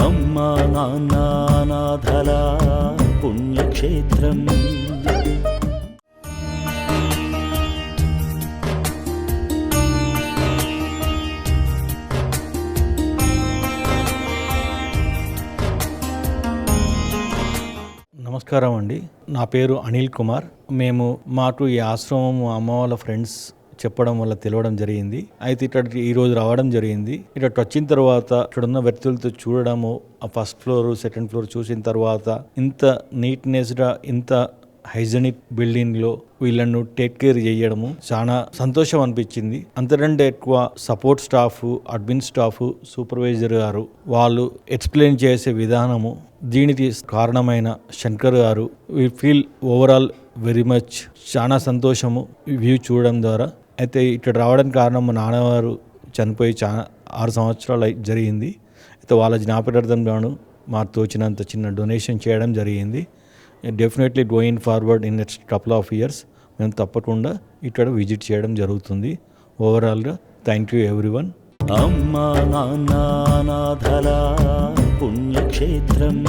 అమ్మా నాన్న అనాథల పుణ్యక్షేత్రం. నమస్కారం అండి, నా పేరు అనిల్ కుమార్. మాకు ఈ ఆశ్రమం అమ్మ వాళ్ళ ఫ్రెండ్స్ చెప్పడం వల్ల తెలియడం జరిగింది. అయితే ఇక్కడికి ఈరోజు రావడం జరిగింది. ఇక్కడికి వచ్చిన తర్వాత ఇక్కడున్న వ్యక్తులతో చూడడము, ఆ ఫస్ట్ ఫ్లోర్ సెకండ్ ఫ్లోర్ చూసిన తర్వాత ఇంత నీట్నెస్గా ఇంత హైజెనిక్ బిల్డింగ్లో వీళ్ళను టేక్ కేర్ చేయడము చాలా సంతోషం అనిపించింది. అంతకంటే ఎక్కువ support staff, admin staff, supervisor గారు వాళ్ళు ఎక్స్ప్లెయిన్ చేసే విధానము, దీనికి కారణమైన శంకర్ గారు, we feel overall very much చాలా సంతోషము ఈ వ్యూ చూడడం ద్వారా. అయితే ఇక్కడ రావడానికి కారణం మా నాన్నగారు చనిపోయి 6 సంవత్సరాలు జరిగింది. అయితే వాళ్ళ జ్ఞాపకార్థంగాను మాకు తోచినంత చిన్న డొనేషన్ చేయడం జరిగింది. Definitely going forward in next couple of years మేము తప్పకుండా ఇక్కడ విజిట్ చేయడం జరుగుతుంది. ఓవరాల్గా థ్యాంక్ యూ ఎవ్రీవన్. అమ్మా నాన్న అనాథల పుణ్యక్షేత్రం.